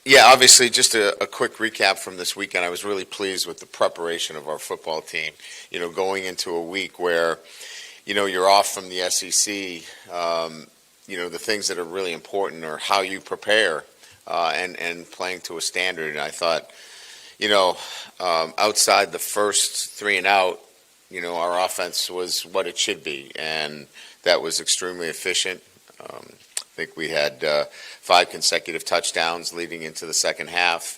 Yeah, obviously, just a quick recap from this weekend. I was really pleased with the preparation of our football team. Going into a week where, you're off from the SEC. The things that are really important are how you prepare and playing to a standard. And I thought, outside the first 3 and out, our offense was what it should be, and that was extremely efficient. I think we had 5 consecutive touchdowns leading into the second half.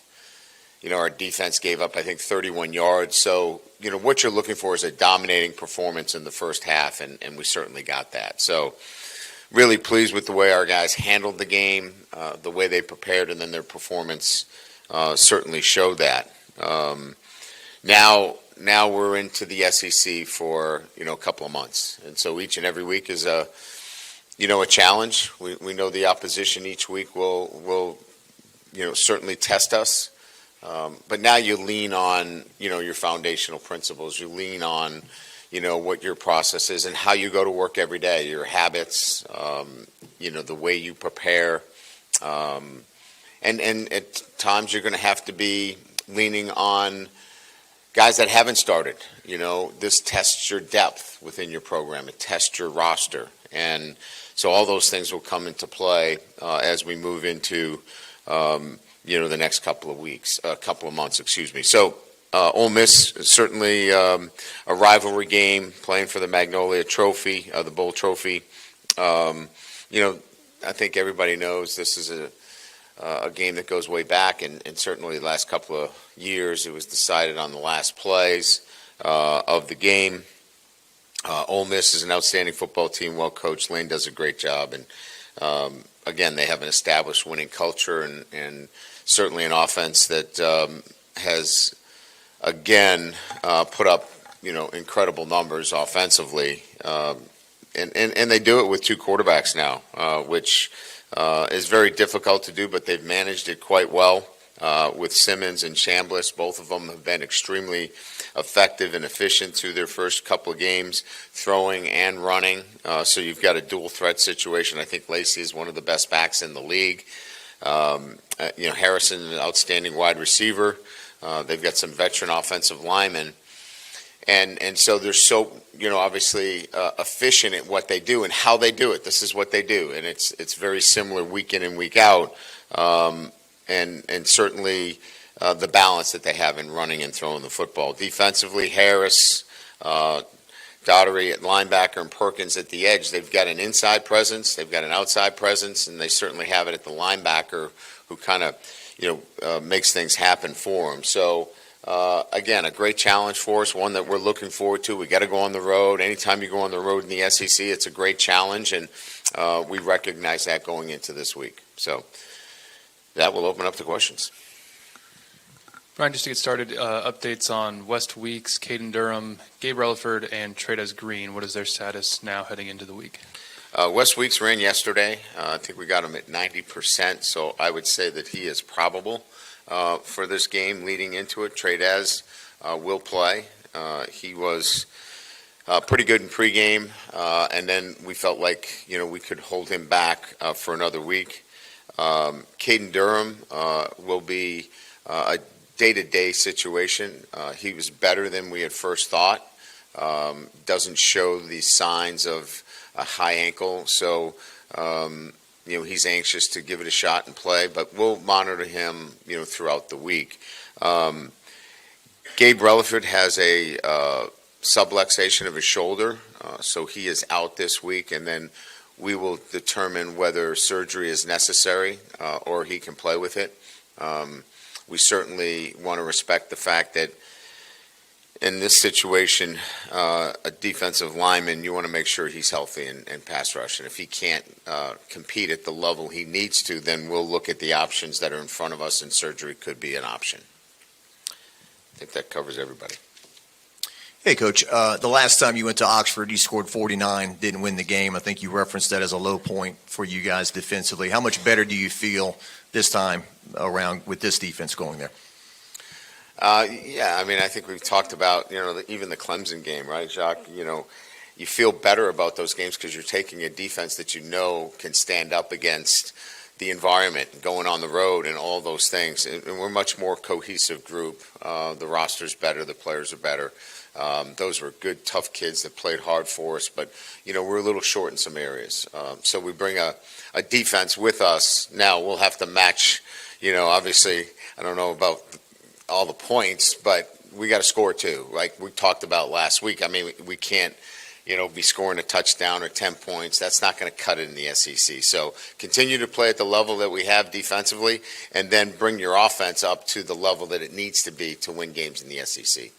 Our defense gave up, I think, 31 yards. So, what you're looking for is a dominating performance in the first half, and we certainly got that. So, really pleased with the way our guys handled the game, the way they prepared, and then their performance certainly showed that. Now we're into the SEC for, a couple of months. And so each and every week is a challenge. We know the opposition each week will certainly test us. But now you lean on, your foundational principles. You lean on, what your process is and how you go to work every day, your habits, the way you prepare. And at times you're going to have to be leaning on guys that haven't started. This tests your depth within your program. It tests your roster. And so all those things will come into play as we move into, the next couple of months, excuse me. So Ole Miss, certainly a rivalry game, playing for the Magnolia Trophy, the Bowl Trophy. I think everybody knows this is a game that goes way back, and certainly the last couple of years it was decided on the last plays of the game. Ole Miss is an outstanding football team, well coached. Lane does a great job, and again, they have an established winning culture and certainly an offense that has again put up incredible numbers offensively, and they do it with 2 quarterbacks now, which is very difficult to do, but they've managed it quite well with Simmons and Chambliss. Both of them have been extremely effective and efficient through their first couple of games, throwing and running. So you've got a dual threat situation. I think Lacey is one of the best backs in the league. Harrison, an outstanding wide receiver. They've got some veteran offensive linemen. And so they're so, obviously efficient at what they do and how they do it. This is what they do. And it's very similar week in and week out. And certainly the balance that they have in running and throwing the football. Defensively, Harris, Daughtery at linebacker, and Perkins at the edge. They've got an inside presence. They've got an outside presence. And they certainly have it at the linebacker who kind of, makes things happen for them. So, again, a great challenge for us, one that we're looking forward to. We got to go on the road. Anytime you go on the road in the SEC, it's a great challenge, and we recognize that going into this week. So that will open up the questions. Brian, just to get started, updates on West Weeks, Caden Durham, Gabe Relaford, and Trey'Dez Green. What is their status now heading into the week? West Weeks ran yesterday. I think we got him at 90%, so I would say that he is probable for this game leading into it. Trey'Dez will play. He was pretty good in pregame, and then we felt like we could hold him back for another week. Caden Durham will be a day-to-day situation. He was better than we had first thought. Doesn't show the signs of a high ankle, so he's anxious to give it a shot and play, but we'll monitor him throughout the week. Gabe Relaford has a subluxation of his shoulder, so he is out this week, and then we will determine whether surgery is necessary or he can play with it. We certainly want to respect the fact that in this situation, a defensive lineman, you want to make sure he's healthy and pass rush. And if he can't compete at the level he needs to, then we'll look at the options that are in front of us, and surgery could be an option. I think that covers everybody. Hey, Coach. The last time you went to Oxford, you scored 49, didn't win the game. I think you referenced that as a low point for you guys defensively. How much better do you feel this time around with this defense going there? Yeah, I mean, I think we've talked about, even the Clemson game, right, Jacques? You feel better about those games because you're taking a defense that can stand up against the environment, going on the road, and all those things. And we're a much more cohesive group. The roster's better, the players are better. Those were good, tough kids that played hard for us, but we're a little short in some areas. So we bring a defense with us. Now we'll have to match. Obviously, I don't know about all the points, but we got to score too. Like we talked about last week. I mean, we can't, be scoring a touchdown or 10 points. That's not going to cut it in the SEC. So continue to play at the level that we have defensively, and then bring your offense up to the level that it needs to be to win games in the SEC.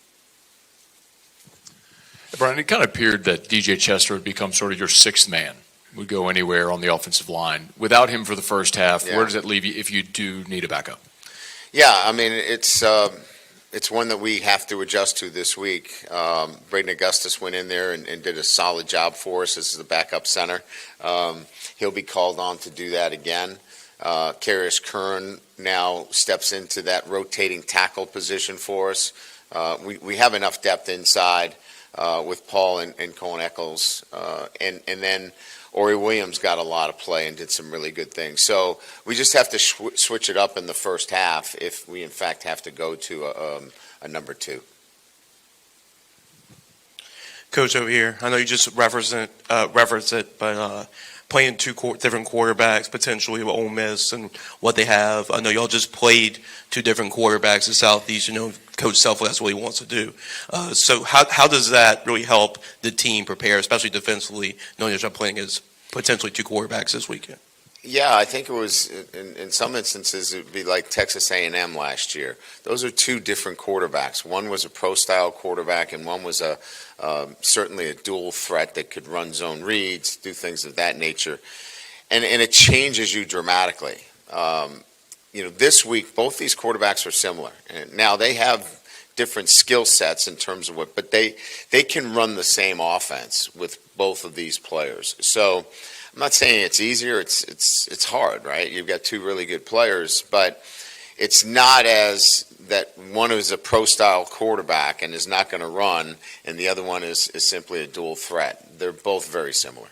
Brian, it kind of appeared that DJ Chester would become sort of your sixth man, would go anywhere on the offensive line. Without him for the first half, where does it leave you if you do need a backup? Yeah, I mean, it's one that we have to adjust to this week. Braden Augustus went in there and did a solid job for us as the backup center. He'll be called on to do that again. Karius Kern now steps into that rotating tackle position for us. We have enough depth inside with Paul and Colin Eccles. And then Ori Williams got a lot of play and did some really good things. So we just have to switch it up in the first half if we, in fact, have to go to a number two. Coach over here, I know you just referenced it, but playing two different quarterbacks potentially with Ole Miss and what they have. I know y'all just played two different quarterbacks in Southeast. Coach Selfley, that's what he wants to do. So how does that really help the team prepare, especially defensively, knowing that you're playing as potentially two quarterbacks this weekend? Yeah, I think it was, in some instances, it would be like Texas A&M last year. Those are two different quarterbacks. One was a pro-style quarterback, and one was certainly a dual threat that could run zone reads, do things of that nature. And it changes you dramatically. This week, both these quarterbacks are similar. And now they have different skill sets in terms of but they can run the same offense with both of these players. So I'm not saying it's easier. It's hard, right? You've got two really good players, but it's not as that one is a pro-style quarterback and is not going to run, and the other one is simply a dual threat. They're both very similar.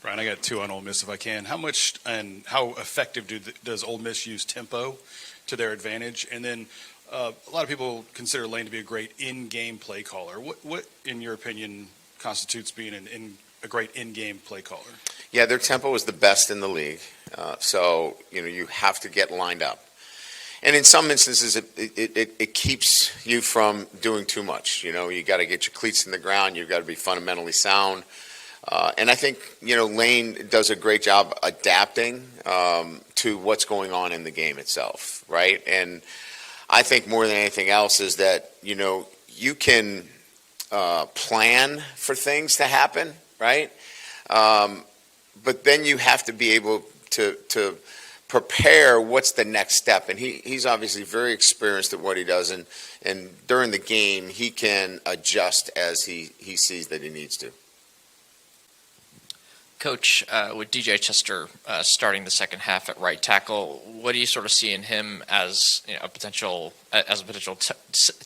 Brian, I got two on Ole Miss if I can. How much and how effective does Ole Miss use tempo to their advantage? And then a lot of people consider Lane to be a great in-game play caller. What in your opinion, constitutes being a great in-game play caller? Yeah, their tempo is the best in the league. So you have to get lined up. And in some instances, it keeps you from doing too much. You got to get your cleats in the ground. You've got to be fundamentally sound. And I think, Lane does a great job adapting to what's going on in the game itself, right? And I think more than anything else is that, you can plan for things to happen, right? But then you have to be able to prepare what's the next step. And he's obviously very experienced at what he does. And during the game, he can adjust as he sees that he needs to. Coach, with DJ Chester starting the second half at right tackle, what do you sort of see in him as a potential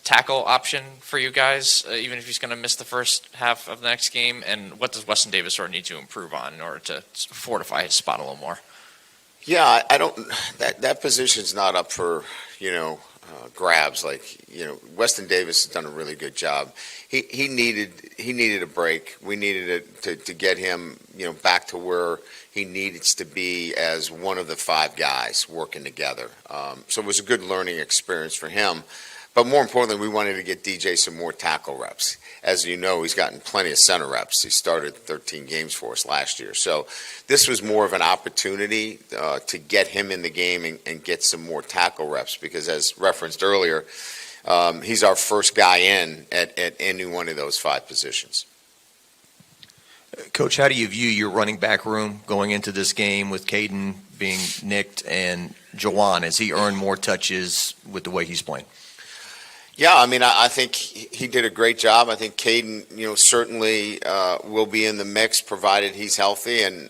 tackle option for you guys, even if he's going to miss the first half of the next game? And what does Weston Davis sort of need to improve on in order to fortify his spot a little more? Yeah, I don't. That position's not up for grabs. Weston Davis has done a really good job. He needed a break. We needed to get him back to where he needs to be as one of the five guys working together. So it was a good learning experience for him. But more importantly, we wanted to get DJ some more tackle reps. As you know, he's gotten plenty of center reps. He started 13 games for us last year. So this was more of an opportunity to get him in the game and get some more tackle reps because, as referenced earlier, he's our first guy in at any one of those five positions. Coach, how do you view your running back room going into this game with Caden being nicked and Jawan? Has he earned more touches with the way he's playing? Yeah, I mean, I think he did a great job. I think Caden, certainly will be in the mix provided he's healthy. And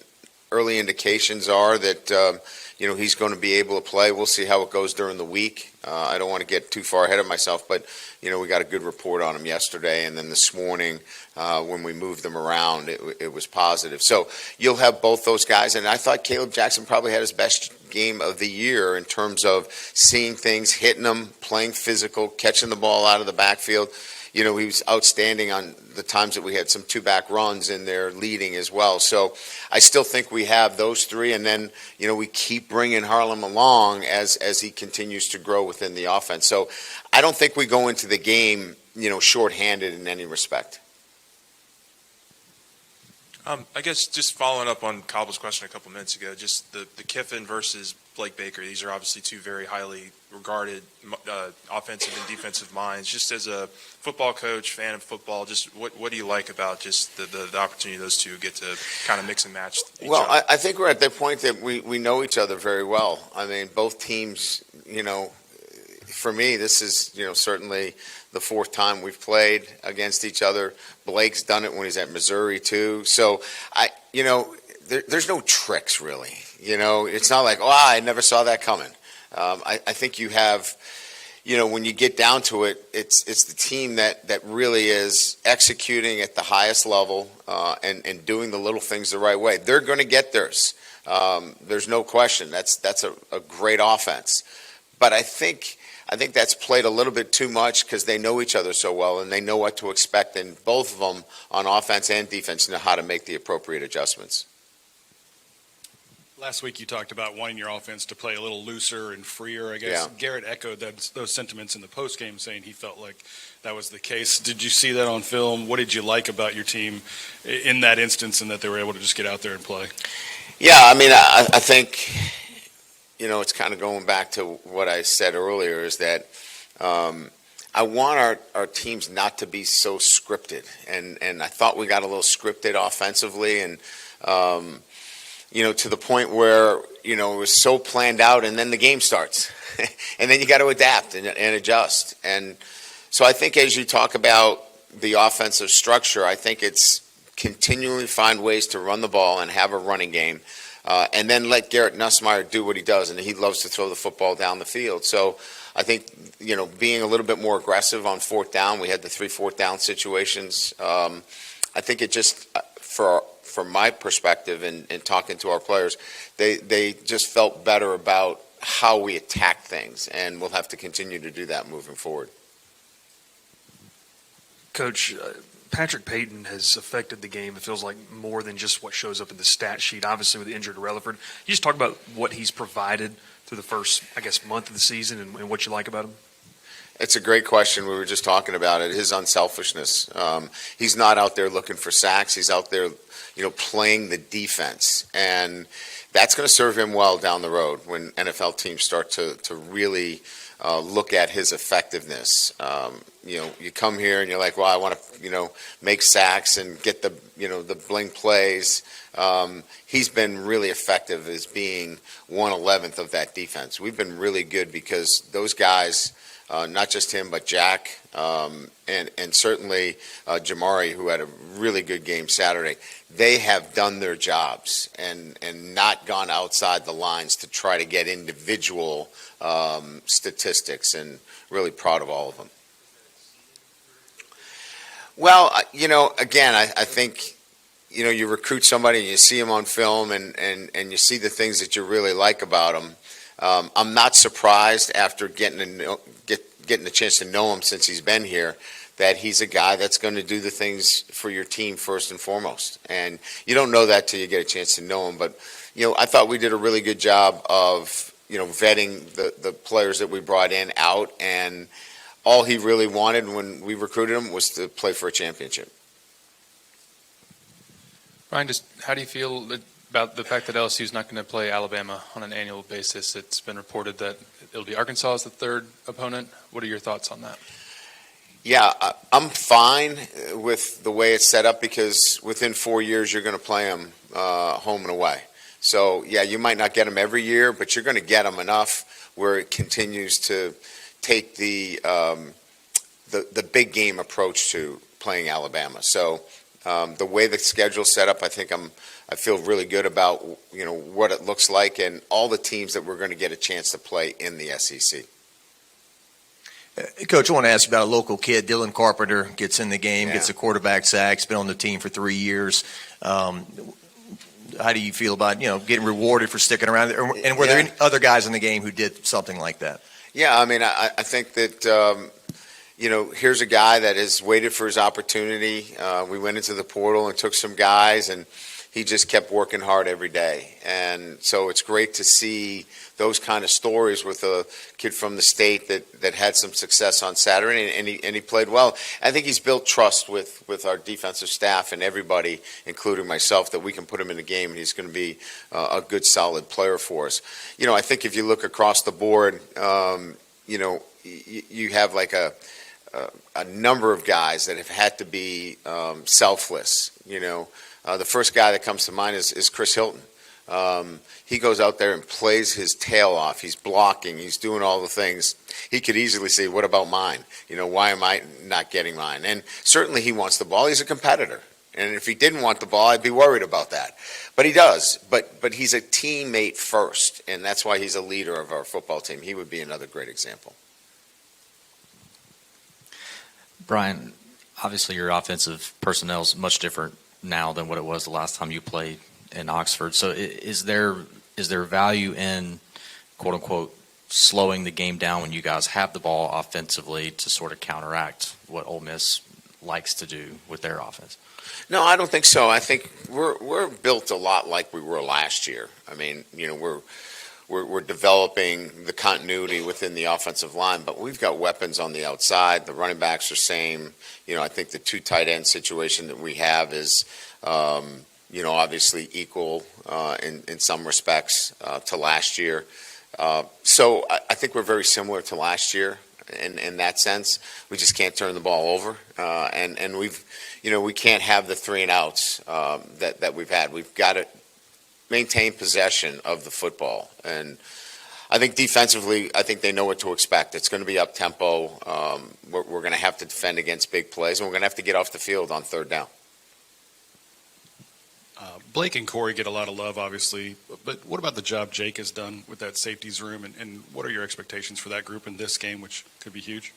early indications are that he's going to be able to play. We'll see how it goes during the week. I don't want to get too far ahead of myself, but we got a good report on him yesterday, and then this morning when we moved them around, it was positive. So you'll have both those guys, and I thought Caleb Jackson probably had his best game of the year in terms of seeing things, hitting them, playing physical, catching the ball out of the backfield. He was outstanding on the times that we had some two-back runs in there leading as well. So I still think we have those three, and then, we keep bringing Harlem along as he continues to grow within the offense. So I don't think we go into the game, shorthanded in any respect. I guess just following up on Cobble's question a couple minutes ago, just the Kiffin versus Blake Baker. These are obviously two very highly regarded offensive and defensive minds. Just as a football coach, fan of football, just what do you like about just the opportunity those two get to kind of mix and match each Well, other? I think we're at that point that we know each other very well. I mean, both teams, for me, this is, certainly the fourth time we've played against each other. Blake's done it when he's at Missouri too. So there's no tricks really. It's not like, I never saw that coming. I think you have, when you get down to it, it's the team that really is executing at the highest level and doing the little things the right way. They're going to get theirs. There's no question. That's a great offense. But I think that's played a little bit too much because they know each other so well and they know what to expect, and both of them on offense and defense know how to make the appropriate adjustments. Last week you talked about wanting your offense to play a little looser and freer. I guess Garrett echoed those sentiments in the postgame, saying he felt like that was the case. Did you see that on film? What did you like about your team in that instance and that they were able to just get out there and play? Yeah, I mean, I think, it's kind of going back to what I said earlier is that I want our teams not to be so scripted. And I thought we got a little scripted offensively and, to the point where, it was so planned out and then the game starts. And then you got to adapt and adjust. And so I think as you talk about the offensive structure, I think it's continually find ways to run the ball and have a running game. And then let Garrett Nussmeier do what he does, and he loves to throw the football down the field. So I think, being a little bit more aggressive on fourth down, we had the 3 fourth down situations. I think it just, from my perspective and talking to our players, they just felt better about how we attack things, and we'll have to continue to do that moving forward. Coach, Patrick Payton has affected the game, it feels like, more than just what shows up in the stat sheet, obviously with the injured Relaford. You just talk about what he's provided through the first, month of the season and what you like about him? It's a great question. We were just talking about it, his unselfishness. He's not out there looking for sacks. He's out there, playing the defense. And that's going to serve him well down the road when NFL teams start to really look at his effectiveness. You come here and you're like, well, I want to, make sacks and get the, the bling plays. He's been really effective as being 1/11th of that defense. We've been really good because those guys, not just him, but Jack, and certainly Jamari, who had a really good game Saturday, they have done their jobs and not gone outside the lines to try to get individual statistics, and really proud of all of them. Well, again, I think, you recruit somebody and you see them on film and you see the things that you really like about them. I'm not surprised after getting a chance to know him since he's been here that he's a guy that's going to do the things for your team first and foremost. And you don't know that till you get a chance to know him. But, I thought we did a really good job of, vetting the players that we brought in out. And all he really wanted when we recruited him was to play for a championship. Ryan, just how do you feel about the fact that LSU is not going to play Alabama on an annual basis? It's been reported that it'll be Arkansas as the third opponent. What are your thoughts on that? Yeah, I'm fine with the way it's set up because within 4 years you're going to play them home and away. So, yeah, you might not get them every year, but you're going to get them enough where it continues to take the big game approach to playing Alabama. So The way the schedule's set up, I feel really good about, what it looks like and all the teams that we're going to get a chance to play in the SEC. Coach, I want to ask you about a local kid, Dylan Carpenter, gets in the game, Yeah. gets a quarterback sack, has been on the team for 3 years. How do you feel about, getting rewarded for sticking around? And were there any other guys in the game who did something like that? Yeah, I mean, I think that, here's a guy that has waited for his opportunity. We went into the portal and took some guys, and he just kept working hard every day. And so it's great to see those kind of stories with a kid from the state that had some success on Saturday, and he played well. I think he's built trust with our defensive staff and everybody, including myself, that we can put him in the game, and he's going to be a good, solid player for us. I think if you look across the board, you have like a number of guys that have had to be selfless. The first guy that comes to mind is Chris Hilton. He goes out there and plays his tail off. He's blocking. He's doing all the things. He could easily say, what about mine? Why am I not getting mine? And certainly he wants the ball. He's a competitor. And if he didn't want the ball, I'd be worried about that. But he does. But he's a teammate first, and that's why he's a leader of our football team. He would be another great example. Brian, obviously your offensive personnel is much different now than what it was the last time you played in Oxford. So is there value in, quote unquote, slowing the game down when you guys have the ball offensively to sort of counteract what Ole Miss likes to do with their offense? No, I don't think so. I think we're built a lot like we were last year. I mean, we're developing the continuity within the offensive line, but we've got weapons on the outside. The running backs are same. I think the two tight end situation that we have is, obviously equal in some respects to last year. So I think we're very similar to last year in that sense. We just can't turn the ball over, and we can't have the 3 and outs that we've had. We've got to maintain possession of the football, and I think defensively, I think they know what to expect. It's going to be up tempo. We're going to have to defend against big plays, and we're going to have to get off the field on 3rd down. Blake and Corey get a lot of love, obviously, but what about the job Jake has done with that safeties room, and what are your expectations for that group in this game, which could be huge?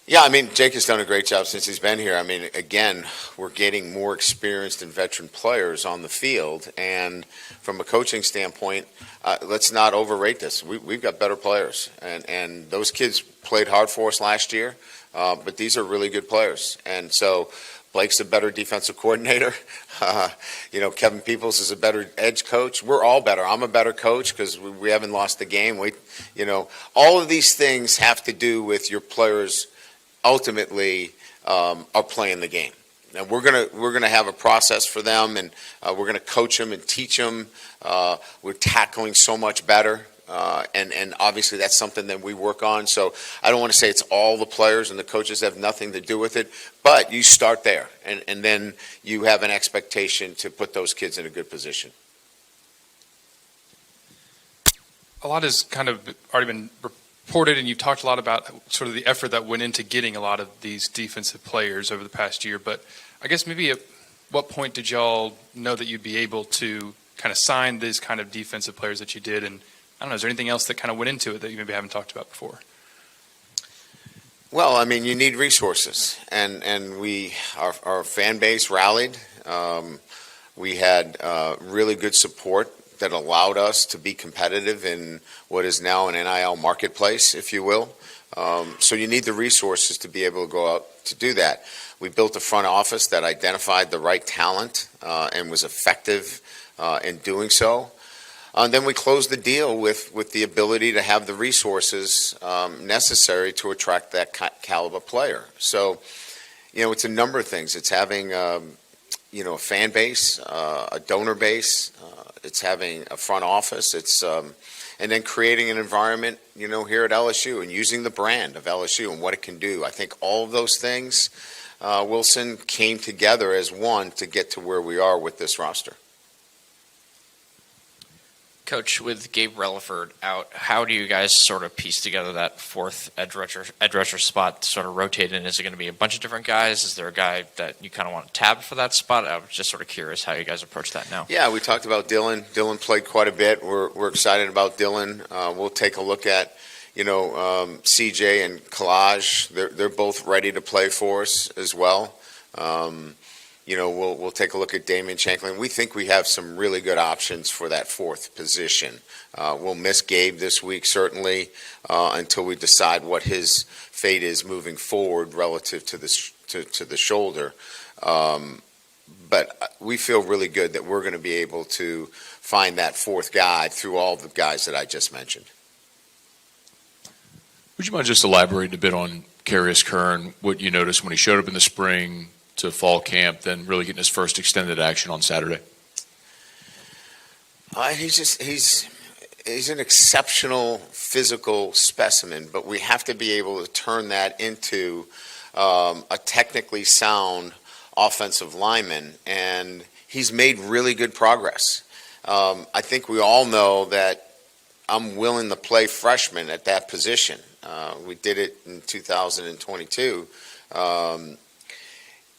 Yeah, I mean, Jake has done a great job since he's been here. I mean, again, we're getting more experienced and veteran players on the field, and from a coaching standpoint, let's not overrate this. We've got better players, and those kids played hard for us last year, but these are really good players, and so Blake's a better defensive coordinator. Kevin Peoples is a better edge coach. We're all better. I'm a better coach because we haven't lost the game. All of these things have to do with your players ultimately are playing the game. And we're gonna have a process for them, and we're gonna coach them and teach them. We're tackling so much better. And obviously that's something that we work on. So I don't want to say it's all the players and the coaches have nothing to do with it, but you start there, and then you have an expectation to put those kids in a good position. A lot has kind of already been reported, and you've talked a lot about sort of the effort that went into getting a lot of these defensive players over the past year. But I guess maybe at what point did y'all know that you'd be able to kind of sign these kind of defensive players that you did? And I don't know, is there anything else that kind of went into it that you maybe haven't talked about before? Well, I mean, you need resources, and our fan base rallied. We had really good support that allowed us to be competitive in what is now an NIL marketplace, if you will. So you need the resources to be able to go out to do that. We built a front office that identified the right talent and was effective in doing so. Then we closed the deal with the ability to have the resources necessary to attract that caliber player. So, it's a number of things. It's having, a fan base, a donor base. It's having a front office. It's and then creating an environment, here at LSU and using the brand of LSU and what it can do. I think all of those things, Wilson, came together as one to get to where we are with this roster. Coach, with Gabe Relaford out, how do you guys sort of piece together that fourth edge rusher spot to sort of rotate in? Is it going to be a bunch of different guys? Is there a guy that you kind of want to tab for that spot? I was just sort of curious how you guys approach that now. Yeah, we talked about Dylan. Dylan played quite a bit. We're excited about Dylan. We'll take a look at, CJ and Collage. They're both ready to play for us as well. We'll take a look at Damian Shanklin. We think we have some really good options for that fourth position. We'll miss Gabe this week, certainly, until we decide what his fate is moving forward relative to the shoulder. But we feel really good that we're going to be able to find that fourth guy through all the guys that I just mentioned. Would you mind just elaborating a bit on Carius Kern, what you noticed when he showed up in the spring to fall camp, then really getting his first extended action on Saturday? He's an exceptional physical specimen, but we have to be able to turn that into a technically sound offensive lineman, and he's made really good progress. I think we all know that I'm willing to play freshman at that position. We did it in 2022.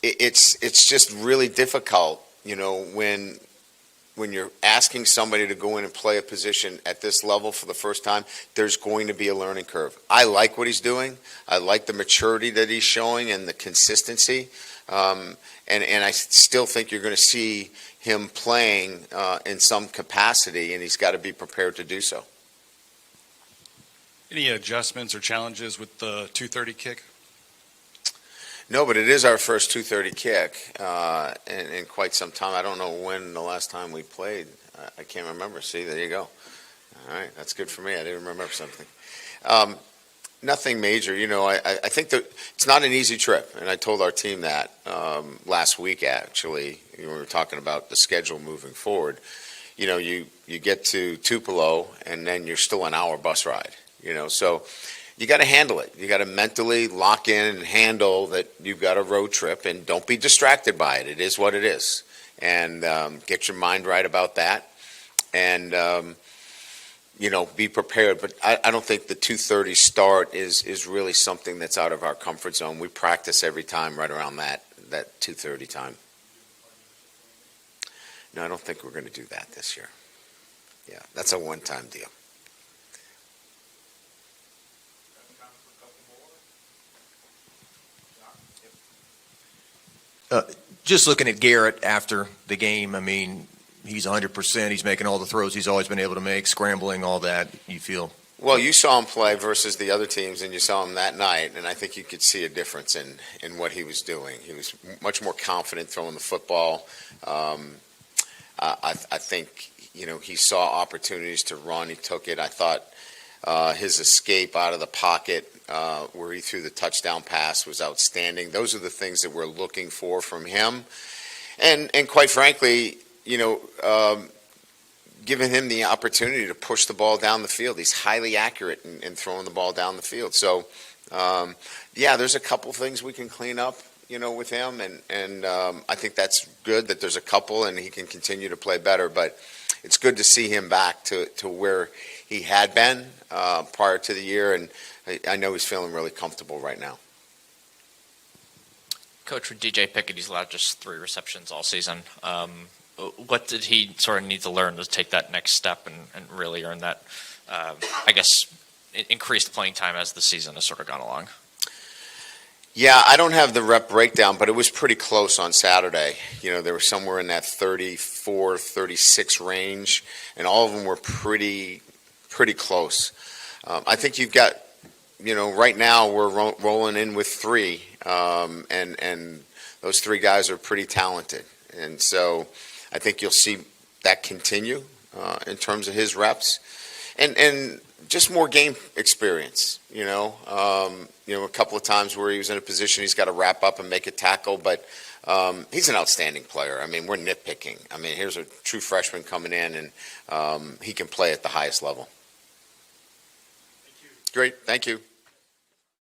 It's just really difficult, when you're asking somebody to go in and play a position at this level for the first time. There's going to be a learning curve. I like what he's doing. I like the maturity that he's showing and the consistency. And I still think you're going to see him playing in some capacity, and he's got to be prepared to do so. Any adjustments or challenges with the 230 kick? No, but it is our first 230 kick in quite some time. I don't know when the last time we played. I can't remember. See, there you go. All right, that's good for me. I didn't remember something. Nothing major. I think that it's not an easy trip, and I told our team that last week, actually. We were talking about the schedule moving forward. You get to Tupelo, and then you're still an hour bus ride. So you got to handle it. You got to mentally lock in and handle that you've got a road trip, and don't be distracted by it. It is what it is. And get your mind right about that. And, be prepared. But I don't think the 2:30 start is really something that's out of our comfort zone. We practice every time right around that 2:30 time. No, I don't think we're going to do that this year. Yeah, that's a one-time deal. Just looking at Garrett after the game, he's 100%. He's making all the throws he's always been able to make, scrambling, all that. You feel? Well, you saw him play versus the other teams, and you saw him that night, and I think you could see a difference in what he was doing. He was much more confident throwing the football. I think, he saw opportunities to run. He took it. I thought his escape out of the pocket where he threw the touchdown pass was outstanding. Those are the things that we're looking for from him. And quite frankly, giving him the opportunity to push the ball down the field. He's highly accurate in throwing the ball down the field. So, there's a couple things we can clean up, with him. And I think that's good that there's a couple and he can continue to play better. But it's good to see him back to where he had been prior to the year. And I know he's feeling really comfortable right now. Coach, with DJ Pickett, he's allowed just 3 receptions all season. What did he sort of need to learn to take that next step and really earn that, increased playing time as the season has sort of gone along? Yeah, I don't have the rep breakdown, but it was pretty close on Saturday. They were somewhere in that 34, 36 range, and all of them were pretty close. I think you've got, right now we're rolling in with 3, and those 3 guys are pretty talented. And so I think you'll see that continue in terms of his reps. And just more game experience, a couple of times where he was in a position he's got to wrap up and make a tackle, but he's an outstanding player. We're nitpicking. Here's a true freshman coming in, and he can play at the highest level. Thank you. Great. Thank you.